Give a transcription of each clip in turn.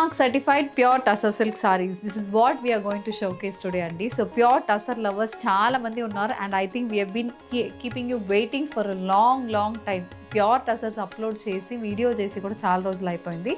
Mark certified pure Tussar silk sarees. This is what we are going to showcase today andi. So pure Tussar lovers chaala mandi unnaru and I think we have been keeping you waiting for a long time. Pure Tussars upload chesi video chesi kuda chaala rojulu ayipoyindi.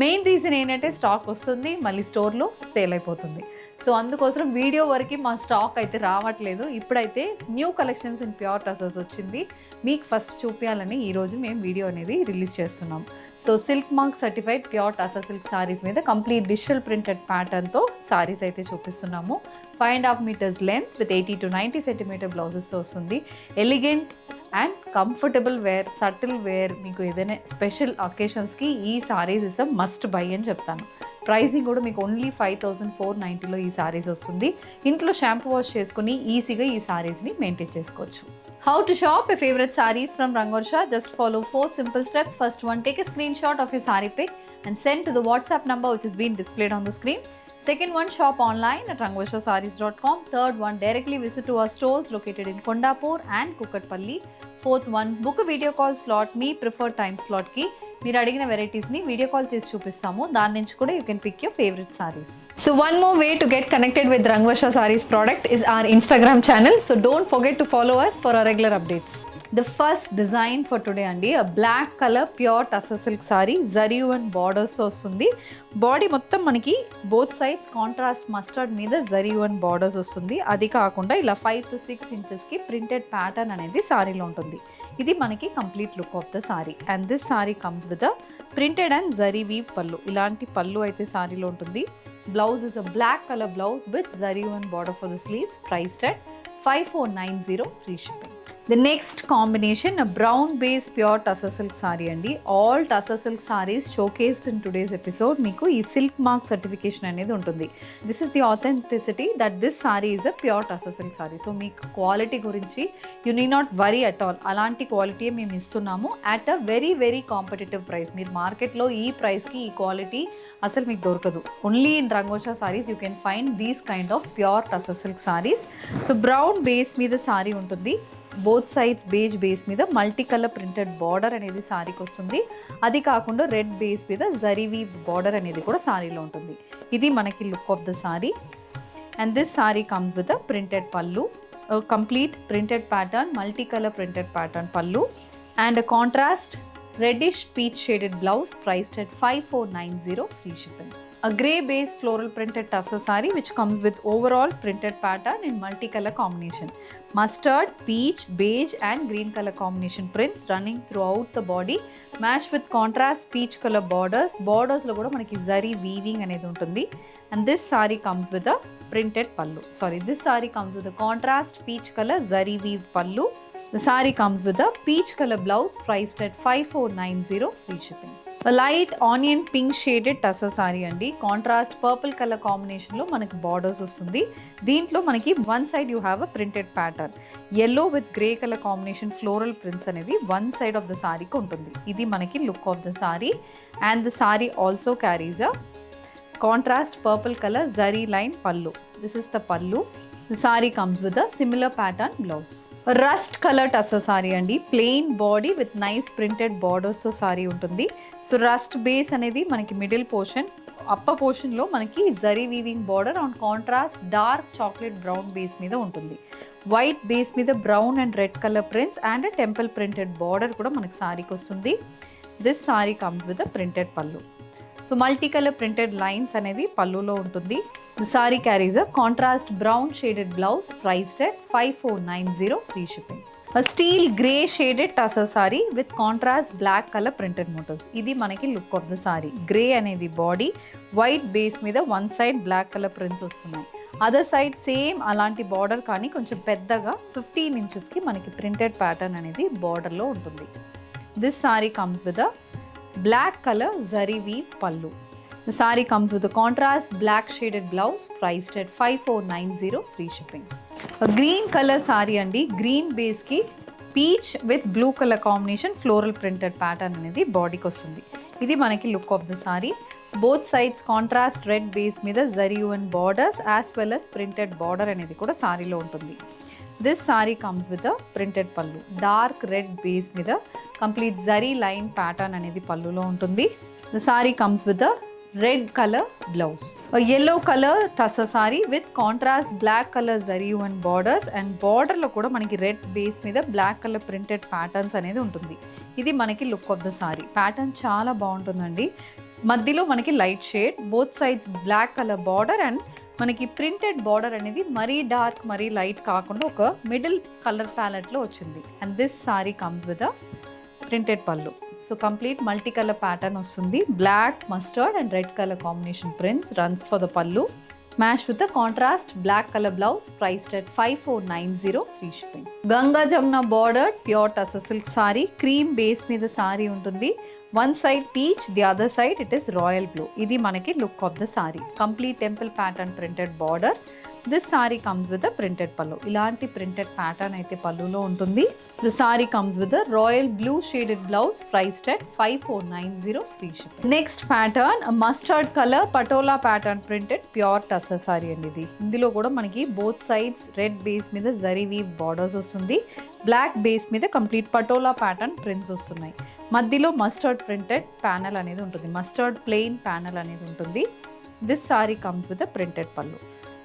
Main reason ఏంటంటే stock వస్తుంది మళ్ళీ స్టోర్లో sale అయిపోతుంది. So అందుకోసం video వరకు మా stock అయితే రావట్లేదు. ఇప్పుడైతే new collections in pure tussars వచ్చింది. మీకు ఫస్ట్ చూపించాలని ఈరోజు మేము వీడియో అనేది రిలీజ్ చేస్తున్నాం. So silk mark certified pure tussar silk saris మీద కంప్లీట్ డిజిటల్ ప్రింటెడ్ ప్యాటర్న్తో సారీస్ అయితే చూపిస్తున్నాము. 5.5 metres length with 80 to 90 centimetre బ్లౌజెస్తో వస్తుంది. Elegant and comfortable wear, subtle wear, మీకు ఏదైనా స్పెషల్ అకేషన్స్కి ఈ saris is a must buy అని చెప్తాను. ప్రైసింగ్ కూడా మీకు ఓన్లీ 5,490లో ఈ సారీస్ వస్తుంది. ఇంట్లో షాంపూ వాష్ చేసుకుని ఈజీగా ఈ సారీస్ని మెయింటైన్ చేసుకోవచ్చు. How to shop your favorite sarees from Rangorsha? Just follow 4 simple steps. First one, take a screenshot of your saree pic and send to the WhatsApp number which is being displayed on the screen. Second one, shop online at rangorshasarees.com. Third one, directly visit to our stores located in Kondapur and Kukatpalli. Fourth one, book a video call slot, me preferred time slot కి మీరు అడిగిన వెరైటీస్ని video call చేసి చూపిస్తాము. దాని నుంచి కూడా you can pick your favourite sarees. So one more way to get connected with Rangorsha Sarees product is our Instagram channel. So don't forget to follow us for our regular updates. The first design for today andi, a black color pure Tussar silk saree, zari and borders తో వస్తుంది. Body మొత్తం మనకి both sides contrast mustard మీద zari and borders వస్తుంది. అది కాకుండా ఇలా 5 to 6 ఇంచెస్కి ప్రింటెడ్ ప్యాటర్న్ అనేది సారీలో ఉంటుంది. ఇది మనకి complete look of the sorry. And this sorry comes with a printed and zari weave pallu. ఇలాంటి పళ్ళు అయితే సారీలో ఉంటుంది. Blouse is a black colour blouse with zari and border for the sleeves. Priced at 5490 free shipping. The next combination, a brown base pure Tussar silk saree andi. All Tussar silk sarees showcased in today's episode meeku ee silk mark certification anedi untundi. This is the authenticity that this saree is a pure Tussar silk saree. So meeku quality gurinchi you need not worry at all. Alanti quality mem istunnamu at a very competitive price. Meer market lo ee price ki ee quality అసలు మీకు దొరకదు. Only in Rangorsha saris you can find these kind of pure tussar silk saris. So brown base మీద సారీ ఉంటుంది. Both sides beige base మీద multi colour printed border అనేది సారీకి వస్తుంది. అది కాకుండా రెడ్ బేస్ మీద జరీవీ బార్డర్ అనేది కూడా సారీలో ఉంటుంది. ఇది మనకి look of the sorry. And this sorry comes with a printed pallu, complete printed pattern, multi colour printed pattern pallu and contrast reddish peach shaded blouse priced at 5490 free shipping. A grey base floral printed Tussar saree which comes with overall printed pattern in multicolor combination. Mustard, peach, beige and green color combination prints running throughout the body matched with contrast peach color borders. Borders lo kuda manaki zari weaving anedi untundi. And this saree comes with a printed pallu. This saree comes with a contrast peach color zari weave pallu. The saree comes with a peach color blouse priced at 5490 free shipping. A light onion pink shaded Tussar saree andi. Contrast purple color combination lo manaki borders vastundi. Deentlo manaki one side you have a printed pattern. Yellow with grey color combination floral prints anedi one side of the saree ku untundi. Idi manaki look of the saree. And the saree also carries a contrast purple color zari line pallu. This is the pallu. The saree comes with a similar pattern blouse. A rust color Tussar saree andi. Plain body with nice printed borders తో saree ఉంటుంది. So rust base అనేది మనకి middle portion, upper portion లో మనకి zari weaving border on contrast dark chocolate brown base మీద ఉంటుంది. White base మీద brown and red colour prints and temple printed border కూడా మనకి సారీకి వస్తుంది. This sorry comes with a printed pallu. So multi colour printed lines అనేది పళ్ళులో ఉంటుంది. The saree carries a contrast brown shaded blouse priced at 5490 free shipping. A steel grey shaded Tussar saree with contrast black color printed motifs. Idi manaki look of the saree. Grey anedi body, white base మీద one side black color prints వస్తున్నాయి. Other side same అలాంటి border కానీ కొంచెం పెద్దగా 15 ఇంచెస్కి మనకి printed pattern అనేది బార్డర్లో ఉంటుంది. This sorry comes with a black colour zari weave pallu. The saree comes with a contrast black shaded blouse priced at 5490 free shipping. A green color saree andi. Green base ki peach with blue color combination floral printed pattern anedi body ki vastundi. Idi manaki look of the saree. Both sides contrast red base మీద zari and borders as well as printed border అనేది కూడా సారీలో ఉంటుంది. This saree comes with a printed pallu. Dark red base మీద complete zari line pattern అనేది పళ్ళులో ఉంటుంది. The saree comes with a red colour blouse, yellow colour tussar saree with contrast black colour zari and borders, and బార్డర్లో కూడా మనకి red base మీద black colour printed patterns అనేది ఉంటుంది. ఇది మనకి look of the saree. Pattern చాలా బాగుంటుందండి. మధ్యలో మనకి light shade, both sides black colour border, and మనకి ప్రింటెడ్ బార్డర్ అనేది మరీ డార్క్ మరీ లైట్ కాకుండా ఒక మిడిల్ కలర్ ప్యాలెట్లో వచ్చింది. And this sorry comes with a printed pallu. So complete multi colour pattern వస్తుంది. Black, mustard and red colour combination prints runs for the pallu. Match with the contrast black colour blouse, priced at 5490 free shipping. Ganga Jamuna border pure tussar silk sari, cream base మీద సారీ ఉంటుంది. One side peach, the other side it is royal blue. ఇది మనకి look of the sari. Complete temple pattern printed border. This sorry comes with a printed పళ్ళు. ఇలాంటి printed pattern అయితే పళ్ళులో ఉంటుంది. The sorry comes with a royal blue shaded blouse, priced at 5490 free shipping. Next pattern mustard colour patola pattern printed pure tussar sorry అండి ఇది. ఇందులో కూడా మనకి బోత్ సైడ్స్ రెడ్ బేస్ మీద జరీ వీవ్ బార్డర్స్ వస్తుంది. బ్లాక్ బేస్ మీద కంప్లీట్ పటోలా ప్యాటర్న్ ప్రింట్స్ వస్తున్నాయి. మధ్యలో మస్టర్డ్ ప్రింటెడ్ ప్యానల్ అనేది ఉంటుంది. మస్టర్డ్ ప్లెయిన్ ప్యానల్ అనేది ఉంటుంది. This sorry comes with a printed pallu.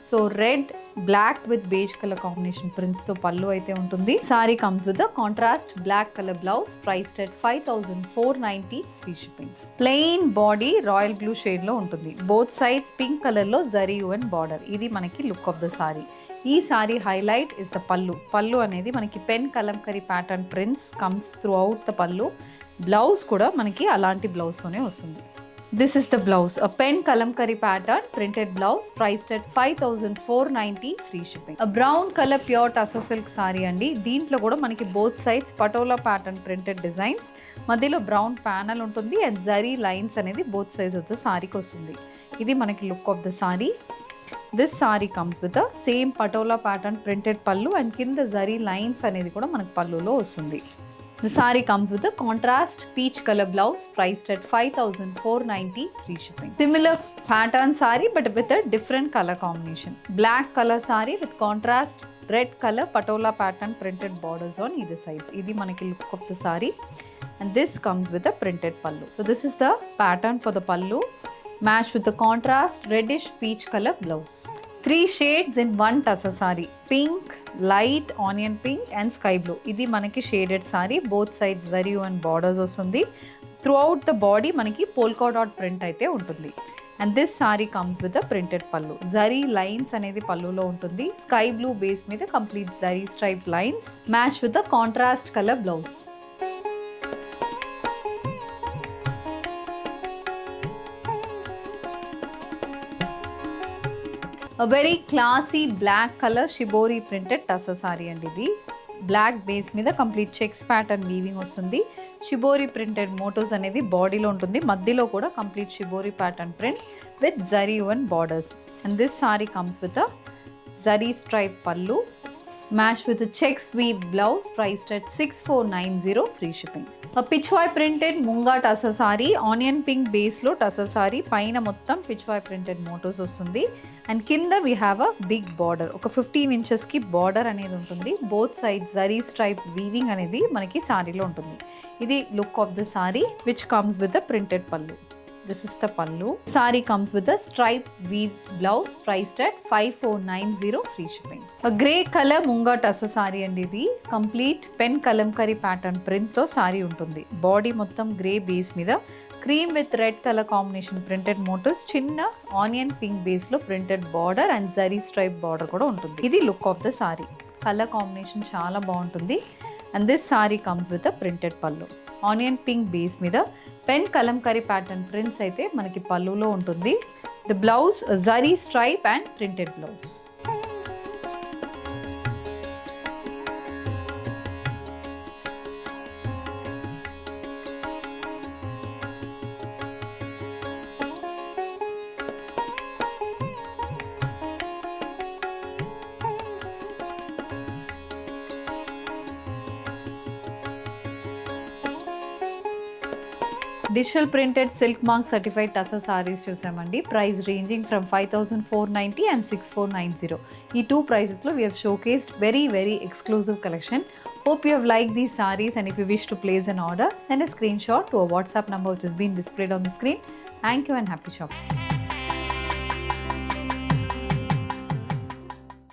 So red black with beige colour combination prints తో పళ్ళు అయితే ఉంటుంది. Sari comes with contrast black colour blouse, priced at 5490 free shipping. Plain body royal blue shade లో ఉంటుంది. Both sides pink colour లో zari and border. ఇది మనకి look of the sorry. ఈ sorry highlight is the పళ్ళు. పళ్ళు అనేది మనకి pen kalamkari pattern prints comes through out the పళ్ళు. బ్లౌజ్ కూడా మనకి అలాంటి బ్లౌజ్ తోనే వస్తుంది. This is the blouse, a pen kalamkari pattern printed blouse, priced at 5490 free shipping. A brown color pure tussar silk saree andi. దీంట్లో కూడా మనకి both sides patola pattern printed designs, మధ్యలో బ్రౌన్ ప్యానల్ ఉంటుంది and zari lines అనేది both sides of the saree కి వస్తుంది. ఇది మనకి look of the sorry. This sorry comes with the same patola pattern printed పళ్ళు అండ్ కింద జరీ లైన్స్ అనేది కూడా మనకి పళ్ళులో వస్తుంది. The saree comes with a contrast peach color blouse, priced at 5490 free shipping. Similar pattern saree but with a different color combination. Black color saree with contrast red color patola pattern printed borders on either sides. Idi manaki look of the saree, and this comes with a printed pallu. So this is the pattern for the pallu, matched with the contrast reddish peach color blouse. 3 shades in one tussar saree, pink, light onion pink and sky blue. ఇది మనకి shaded sorry. Both sides zari and borders వస్తుంది. Through out the body మనకి polka dot print అయితే ఉంటుంది. And this sorry comes with a printed పళ్ళు. Zari lines అనేది పళ్ళులో ఉంటుంది. స్కై బ్లూ బేస్ మీద complete zari stripe lines, match with a contrast colour blouse. A very classy black color shibori printed tussar saree అండి ఇది. Black base మీద complete checks pattern weaving వస్తుంది. Shibori printed motifs అనేది బాడీలో ఉంటుంది. మధ్యలో కూడా complete shibori pattern print with zari and borders. And this sorry comes with a zari stripe pallu, match with checks weave blouse, priced at 6490 free shipping. Pichwai printed muga tussar sari, onion pink బేస్లో tussar sorry, పైన మొత్తం Pichwai printed మోటోస్ వస్తుంది and కింద we have a big border. ఒక 15 ఇంచెస్కి border అనేది ఉంటుంది. Both side zari stripe weaving అనేది మనకి సారీలో ఉంటుంది. ఇది look of the saree which comes with the printed pallu. This is the pallu. Saree comes with a stripe weave blouse, priced at 5490 free shipping. A grey color munga tussar saree andi idi. Complete pen kalamkari pattern print తో saree ఉంటుంది. Body మొత్తం grey base మీద cream with red colour combination printed motives, చిన్న onion pink base లో printed border and zari stripe border కూడా ఉంటుంది. ఇది look of the saree. Colour combination చాలా బాగుంటుంది. And this sorry comes with a printed pallu. Onion pink base మీద pen kalamkari pattern prints అయితే మనకి పళ్ళులో ఉంటుంది. The blouse zari stripe and printed blouse. Digital printed silk mark certified tussar saris చూసామండి. Price ranging from 5490 and 6490. ఈ 2 ప్రైసెస్లో we have showcased very exclusive collection. Hope you have liked these sarees, and if you wish to place an order, send a screenshot to a WhatsApp number which has been displayed on the screen. Thank you and happy shop.